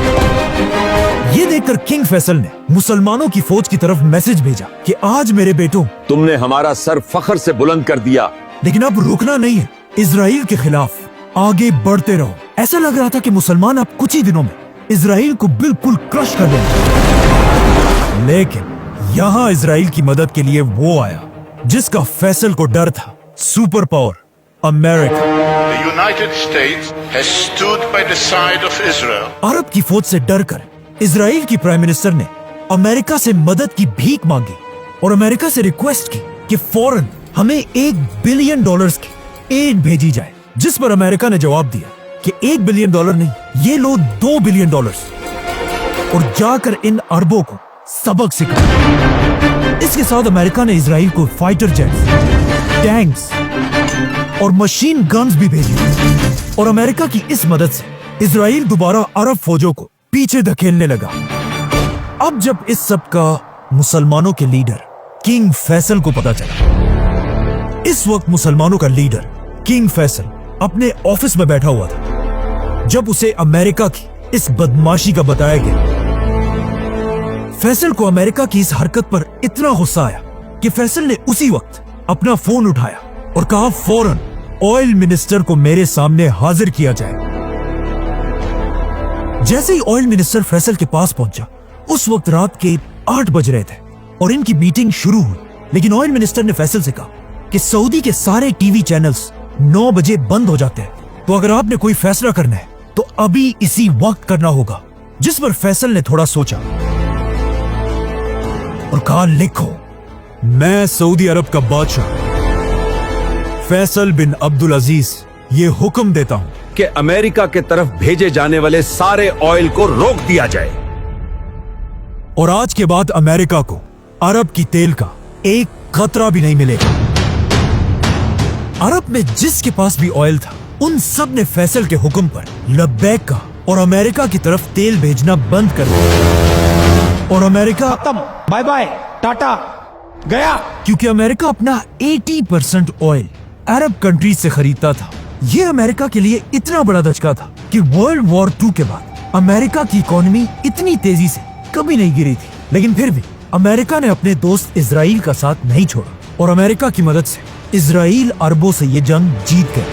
ये देखकर किंग फैसल ने मुसलमानों की फौज की तरफ मैसेज भेजा कि आज मेरे बेटों, तुमने हमारा सर फख्र से बुलंद कर दिया, लेकिन अब रुकना नहीं है, इजराइल के खिलाफ आगे बढ़ते रहो। ऐसा लग रहा था कि मुसलमान अब कुछ ही दिनों में इजराइल को बिल्कुल क्रश कर देंगे। लेकिन यहाँ इजराइल की मदद के लिए वो आया जिसका फैसल को डर था, super power America. The United States has stood by the side of Israel. अरब की फौज से डरकर इजराइल की प्राइम मिनिस्टर ने अमेरिका से मदद की भीख मांगी और अमेरिका से रिक्वेस्ट की कि फौरन हमें $1 बिलियन की एड भेजी जाए, जिस पर अमेरिका ने जवाब दिया कि $1 बिलियन नहीं, ये लो $2 बिलियन और जाकर इन अरबों को सबक सिखाओ। इसके साथ अमेरिका ने इजराइल को फाइटर जेट्स, टैंक्स और मशीन गन्स भी भेजी और अमेरिका की इस मदद से इजराइल दोबारा अरब फौजों को पीछे धकेलने लगा। अब जब इस सब का मुसलमानों के लीडर किंग फैसल को पता चला, इस वक्त मुसलमानों का लीडर किंग फैसल अपने ऑफिस में बैठा हुआ था जब उसे अमेरिका की इस बदमाशी का बताया गया। फैसल को अमेरिका की इस हरकत पर इतना गुस्सा आया कि फैसल ने उसी वक्त अपना फोन उठाया और कहा फौरन ऑयल मिनिस्टर को मेरे सामने हाजिर किया जाए। जैसे ही ऑयल मिनिस्टर फैसल के पास पहुंचा, उस वक्त रात के 8 बज रहे थे और इनकी मीटिंग शुरू हुई। लेकिन ऑयल मिनिस्टर ने फैसल से कहा कि सऊदी के सारे टीवी चैनल्स 9 बजे बंद हो जाते हैं, तो अगर आपने कोई फैसला करना है तो अभी इसी वक्त करना होगा। जिस पर फैसल ने थोड़ा सोचा और कहा, लिखो, मैं सऊदी अरब का बादशाह फैसल बिन अब्दुल अजीज ये हुक्म देता हूं कि अमेरिका के तरफ भेजे जाने वाले सारे ऑयल को रोक दिया जाए और आज के बाद अमेरिका को अरब की तेल का एक कतरा भी नहीं मिलेगा। अरब में जिसके पास भी ऑयल था, उन सब ने फैसल के हुक्म पर लब्बैक कहा और अमेरिका की तरफ तेल भेजना बंद कर दिया। और अमेरिका खत्म, बाय बाय, टाटा, गया। क्योंकि अमेरिका अपना 80% ऑयल अरब कंट्रीज से खरीदता था। ये अमेरिका के लिए इतना बड़ा धचका था कि वर्ल्ड वॉर 2 के बाद अमेरिका की इकोनॉमी इतनी तेजी से कभी नहीं गिरी थी। लेकिन फिर भी अमेरिका ने अपने दोस्त इजराइल का साथ नहीं छोड़ा और अमेरिका की मदद से इजराइल अरबों से ये जंग जीत गया।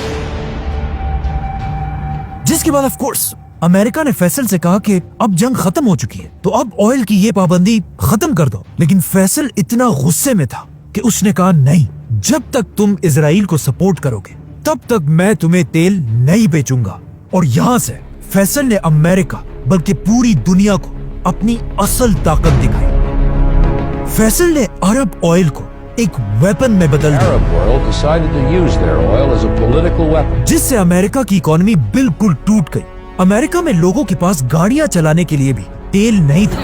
जिसके बाद ऑफ कोर्स अमेरिका ने फैसल से कहा कि अब जंग खत्म हो चुकी है, तो अब ऑयल की ये पाबंदी खत्म कर दो। लेकिन फैसल इतना गुस्से में था कि उसने कहा, नहीं, जब तक तुम इजराइल को सपोर्ट करोगे तब तक मैं तुम्हें तेल नहीं बेचूंगा। और यहां से फैसल ने अमेरिका बल्कि पूरी दुनिया को अपनी असल ताकत दिखाई। फैसल ने अरब ऑयल को एक वेपन में बदल दिया, जिससे अमेरिका की इकोनॉमी बिल्कुल टूट गई। अमेरिका में लोगों के पास गाड़ियां चलाने के लिए भी तेल नहीं था,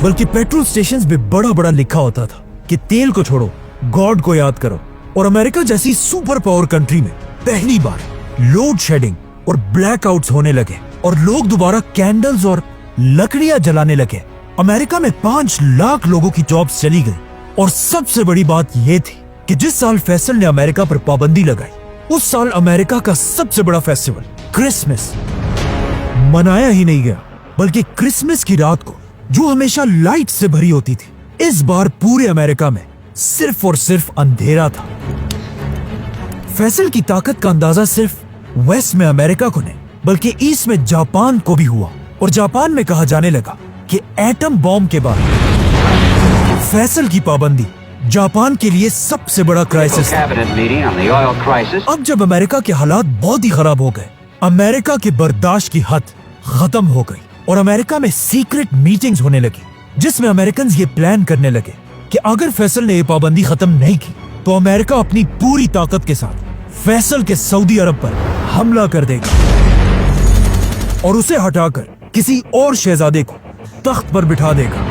बल्कि पेट्रोल स्टेशंस में बड़ा बड़ा लिखा होता था कि तेल को छोड़ो, गॉड को याद करो। और अमेरिका जैसी सुपर पावर कंट्री में पहली बार लोड शेडिंग और ब्लैकआउट्स होने लगे और लोग दोबारा कैंडल्स और लकड़ियां जलाने लगे। अमेरिका में 5 लाख लोगों की जॉब्स चली गई। और सबसे बड़ी बात यह थी कि जिस साल फैसल ने अमेरिका पर पाबंदी लगाई, उस साल अमेरिका का सबसे बड़ा फेस्टिवल क्रिसमस मनाया ही नहीं गया, बल्कि क्रिसमस की रात को, जो हमेशा लाइट से भरी होती थी, इस बार पूरे अमेरिका में सिर्फ और सिर्फ अंधेरा था। फैसल की ताकत का अंदाजा सिर्फ वेस्ट में अमेरिका को नहीं, बल्कि ईस्ट में जापान को भी हुआ। और जापान में कहा जाने लगा कि एटम बॉम्ब के बाद फैसल की पाबंदी जापान के लिए सबसे बड़ा क्राइसिस था। अब जब अमेरिका के हालात बहुत ही खराब हो गए, अमेरिका की बर्दाश्त की हद खत्म हो गई और अमेरिका में सीक्रेट मीटिंग्स होने लगी, जिसमें अमेरिकन ये प्लान करने लगे कि अगर फैसल ने ये पाबंदी खत्म नहीं की तो अमेरिका अपनी पूरी ताकत के साथ फैसल के सऊदी अरब पर हमला कर देगा और उसे हटाकर किसी और शहजादे को तख्त पर बिठा देगा।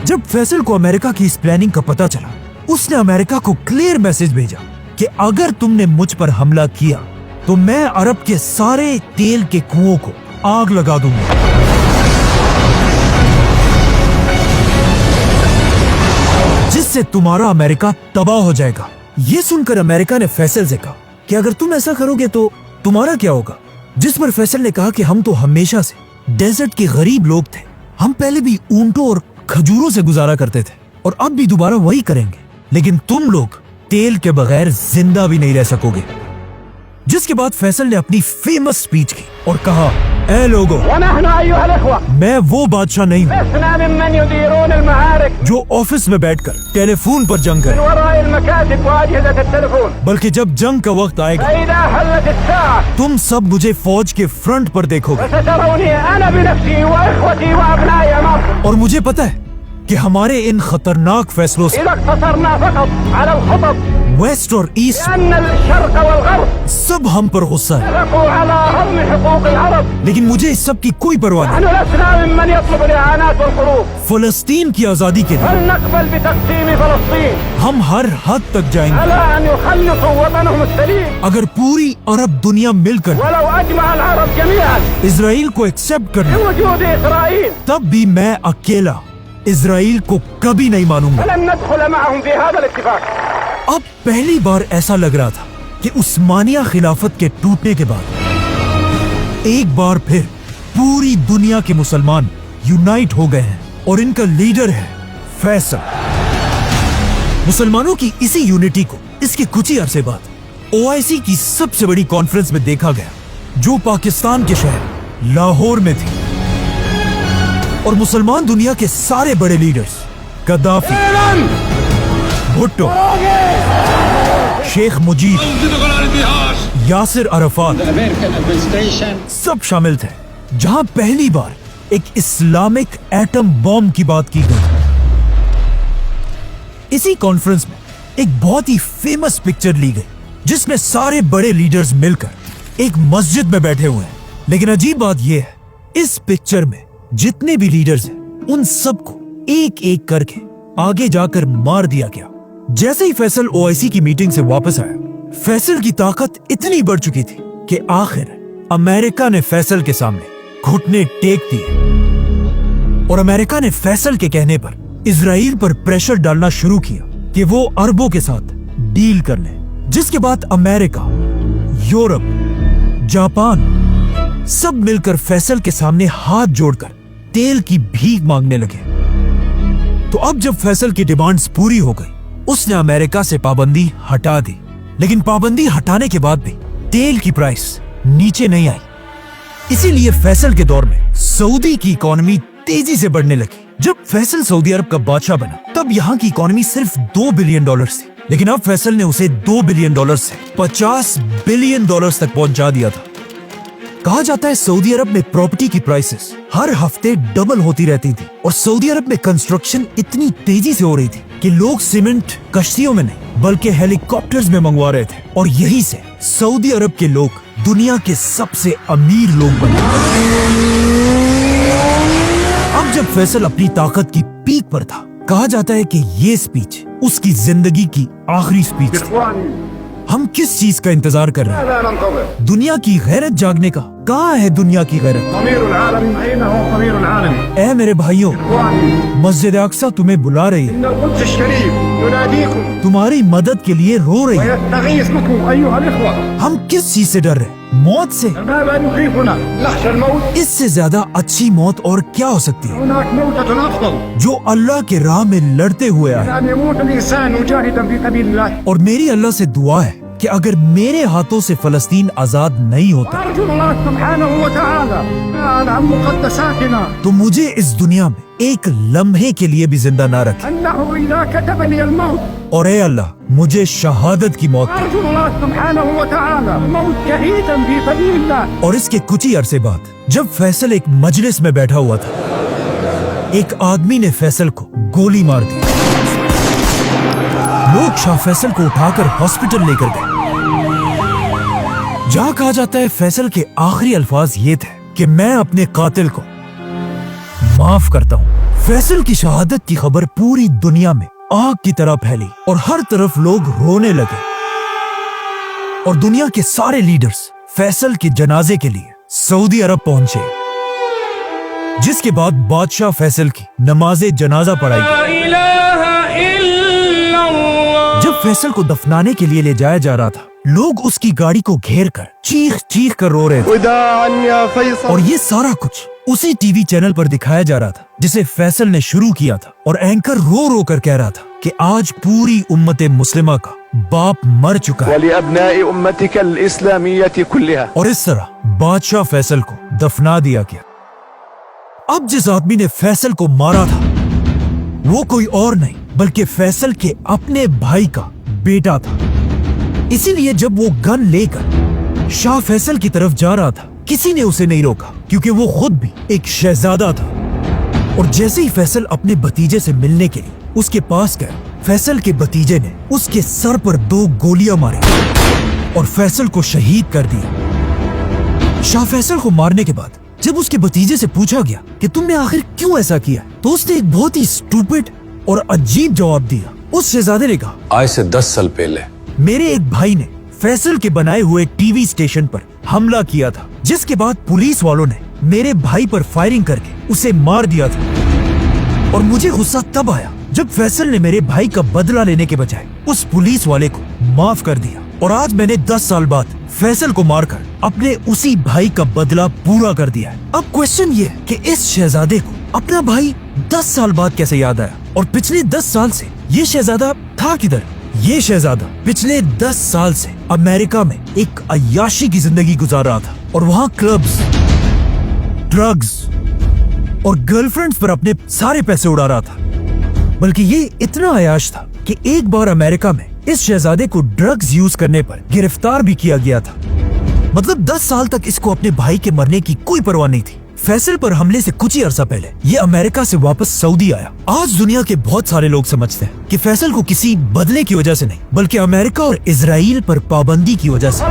जब फैसल को अमेरिका की इस प्लानिंग का पता चला, उसने अमेरिका को क्लियर मैसेज भेजा कि अगर तुमने मुझ पर हमला किया तो मैं अरब के सारे तेल के कुओं को आग लगा दूंगा। जिससे तुम्हारा अमेरिका तबाह हो जाएगा। ये सुनकर अमेरिका ने फैसल से कहा कि अगर तुम ऐसा करोगे तो तुम्हारा क्या होगा। जिस पर फैसल ने कहा कि हम तो हमेशा से डेजर्ट के गरीब लोग थे, हम पहले भी ऊंटों और खजूरों से गुजारा करते थे और अब भी दोबारा वही करेंगे, लेकिन तुम लोग तेल के बगैर जिंदा भी नहीं रह सकोगे। जिसके बाद फैसल ने अपनी फेमस स्पीच की और कहा, ऐ लोगों, मैं वो बादशाह नहीं हूँ जो ऑफिस में बैठकर टेलीफोन पर जंग करे, बल्कि जब जंग का वक्त आएगा तुम सब मुझे फौज के फ्रंट पर देखोगे। और मुझे पता है कि हमारे इन खतरनाक फैसलों से वेस्ट और ईस्ट सब अब हम पर गुस्सा है, اتفقوا على هضم حقوق العرب. लेकिन मुझे इस सब की कोई परवाह नहीं. نحن لسنا ممن يطلب الإعانات والحروب. फलस्तीन की आजादी के लिए فلنقبل بتقسيم فلسطين हम हर हद तक जाएंगे على أن يخلصوا وطنهم السليم. अगर पूरी अरब दुनिया मिलकर ولو أجمع العرب جميعا इसराइल को एक्सेप्ट कर ले, بوجود إسرائيل तब भी मैं अकेला इसराइल को कभी नहीं मानूंगा. فلن ندخل معهم في هذا الاتفاق. अब पहली बार ऐसा लग रहा था कि उस्मानिया खिलाफत के टूटने के बाद एक बार फिर पूरी दुनिया के मुसलमान यूनाइट हो गए हैं और इनका लीडर है फैसल. मुसलमानों की इसी यूनिटी को इसके कुछ ही अरसे बाद ओआईसी की सबसे बड़ी कॉन्फ्रेंस में देखा गया, जो पाकिस्तान के शहर लाहौर में थी. और मुसलमान दुनिया के सारे बड़े लीडर्स गद्दाफी, भुट्टो, शेख मुजीब, यासिर अरफात सब शामिल थे, जहां पहली बार एक इस्लामिक एटम बॉम्ब की बात की गई. इसी कॉन्फ्रेंस में एक बहुत ही फेमस पिक्चर ली गई, जिसमें सारे बड़े लीडर्स मिलकर एक मस्जिद में बैठे हुए हैं. लेकिन अजीब बात यह है, इस पिक्चर में जितने भी लीडर्स हैं उन सबको एक एक करके आगे जाकर मार दिया गया. जैसे ही फैसल ओआईसी की मीटिंग से वापस आया, फैसल की ताकत इतनी बढ़ चुकी थी कि आखिर अमेरिका ने फैसल के सामने घुटने टेक दिए और अमेरिका ने फैसल के कहने पर इजराइल पर प्रेशर डालना शुरू किया कि वो अरबों के साथ डील कर ले. जिसके बाद अमेरिका, यूरोप, जापान सब मिलकर फैसल के सामने हाथ जोड़कर तेल की भीख मांगने लगे. तो अब जब फैसल की डिमांड्स पूरी हो गई, उसने अमेरिका से पाबंदी हटा दी. लेकिन पाबंदी हटाने के बाद भी तेल की प्राइस नीचे नहीं आई. इसीलिए फैसल के दौर में सऊदी की इकोनॉमी तेजी से बढ़ने लगी. जब फैसल सऊदी अरब का बादशाह बना, तब यहाँ की इकोनॉमी सिर्फ $2 बिलियन थी, लेकिन अब फैसल ने उसे $2 बिलियन से $50 बिलियन तक पहुंचा दिया था. कहा जाता है सऊदी अरब में प्रॉपर्टी की प्राइसेस हर हफ्ते डबल होती रहती थी और सऊदी अरब में कंस्ट्रक्शन इतनी तेजी से हो रही थी कि लोग सीमेंट कश्तियों में नहीं बल्कि हेलीकॉप्टर्स में मंगवा रहे थे. और यही से सऊदी अरब के लोग दुनिया के सबसे अमीर लोग बने. अब जब फैसल अपनी ताकत की पीक पर था, कहा जाता है कि ये स्पीच उसकी जिंदगी की आखिरी स्पीच थी. हम किस चीज का इंतजार कर रहे हैं? दुनिया की गैरत जागने का. कहाँ है दुनिया की गैरत? ऐ मेरे भाइयों, मस्जिद अक्सा तुम्हें बुला रही है, तुम्हारी मदद के लिए रो रही है. हम किस चीज से डर रहे हैं? मौत से. इससे ज्यादा अच्छी मौत और क्या हो सकती है? जो अल्लाह के राह में लड़ते हुए आए. और मेरी अल्लाह से दुआ है कि अगर मेरे हाथों से फलस्तीन आजाद नहीं होता तो मुझे इस दुनिया में एक लम्हे के लिए भी जिंदा ना रखे. और ए अल्लाह, मुझे शहादत की मौत दे. और इसके कुछ ही अरसे बाद जब फैसल एक मजलिस में बैठा हुआ था, एक आदमी ने फैसल को गोली मार दी. लोग शाह फैसल को उठाकर हॉस्पिटल लेकर गए, जहां कहा जाता है फैसल के आखिरी अल्फाज ये थे कि मैं अपने कातिल को माफ करता हूँ. फैसल की शहादत की खबर पूरी दुनिया में आग की तरह फैली और हर तरफ लोग रोने लगे. और दुनिया के सारे लीडर्स फैसल के जनाजे के लिए सऊदी अरब पहुंचे, जिसके बाद बादशाह फैसल की नमाजे जनाजा पढ़ाई गई. जब फैसल को दफनाने के लिए ले जाया जा रहा था, लोग उसकी गाड़ी को घेर कर चीख चीख कर रो रहे थे. और ये सारा कुछ उसी टीवी चैनल पर दिखाया जा रहा था जिसे फैसल ने शुरू किया था. और एंकर रो रो कर कह रहा था कि आज पूरी उम्मत मुस्लिमा का बाप मर चुका है. और इस तरह बादशाह फैसल को दफना दिया गया. अब जिस आदमी ने फैसल को मारा था वो कोई और नहीं बल्कि फैसल के अपने भाई का बेटा था. इसीलिए जब वो गन लेकर शाह फैसल की तरफ जा रहा था, किसी ने उसे नहीं रोका, क्योंकि वो खुद भी एक शहजादा था. और जैसे ही फैसल अपने भतीजे से मिलने के लिए उसके पास गया, फैसल के भतीजे ने उसके सर पर 2 गोलियां मारी और फैसल को शहीद कर दिया। शाह फैसल को मारने के बाद जब उसके भतीजे से पूछा गया कि तुमने आखिर क्यों ऐसा किया, तो उसने एक बहुत ही स्टूपिड और अजीब जवाब दिया। उस शहजादे ने कहा, आज से 10 साल पहले मेरे एक भाई ने फैसल के बनाए हुए टीवी स्टेशन पर हमला किया था, जिसके बाद पुलिस वालों ने मेरे भाई पर फायरिंग करके उसे मार दिया था। और मुझे गुस्सा तब आया जब फैसल ने मेरे भाई का बदला लेने के बजाय उस पुलिस वाले को माफ कर दिया। और आज मैंने 10 साल बाद फैसल को मारकर अपने उसी भाई का बदला पूरा कर दिया है। अब क्वेश्चन ये है कि इस शहजादे को अपना भाई 10 साल बाद कैसे याद आया, और पिछले 10 साल से ये शहजादा था किधर? ये शहजादा पिछले 10 साल से अमेरिका में एक अय्याशी की जिंदगी गुजार रहा था और वहाँ क्लब्स, ड्रग्स और गर्लफ्रेंड्स पर अपने सारे पैसे उड़ा रहा था। बल्कि ये इतना अय्याश था कि एक बार अमेरिका में इस शहजादे को ड्रग्स यूज करने पर गिरफ्तार भी किया गया था। मतलब 10 साल तक इसको अपने भाई के मरने की कोई परवाह नहीं थी। फैसल पर हमले से कुछ ही अरसा पहले ये अमेरिका से वापस सऊदी आया। आज दुनिया के बहुत सारे लोग समझते हैं कि फैसल को किसी बदले की वजह से नहीं, बल्कि अमेरिका और इजराइल पर पाबंदी की वजह से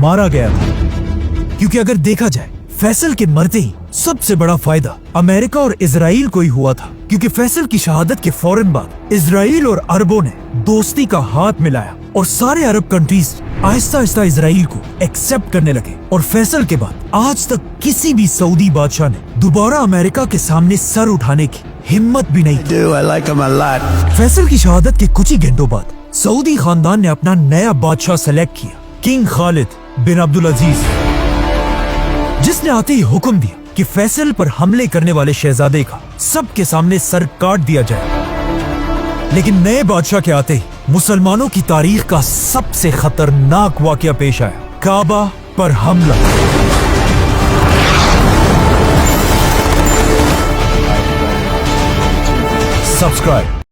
मारा गया था। क्योंकि अगर देखा जाए, फैसल के मरते ही सबसे बड़ा फायदा अमेरिका और इजराइल को ही हुआ था, क्योंकि फैसल की शहादत के फौरन बाद इजराइल और अरबों ने दोस्ती का हाथ मिलाया और सारे अरब कंट्रीज आहिस्ता आहिस्ता इजराइल को एक्सेप्ट करने लगे। और फैसल के बाद आज तक किसी भी सऊदी बादशाह ने दोबारा अमेरिका के सामने सर उठाने की हिम्मत भी नहीं की। फैसल की शहादत के कुछ ही घंटों बाद सऊदी खानदान ने अपना नया बादशाह सेलेक्ट किया, किंग खालिद बिन अब्दुल अजीज, जिसने आते ही हुक्म दिया कि फैसल पर हमले करने वाले शहजादे का सबके सामने सर काट दिया जाए। लेकिन नए बादशाह के आते ही मुसलमानों की तारीख का सबसे खतरनाक वाकया पेश आया, काबा पर हमला। सब्सक्राइब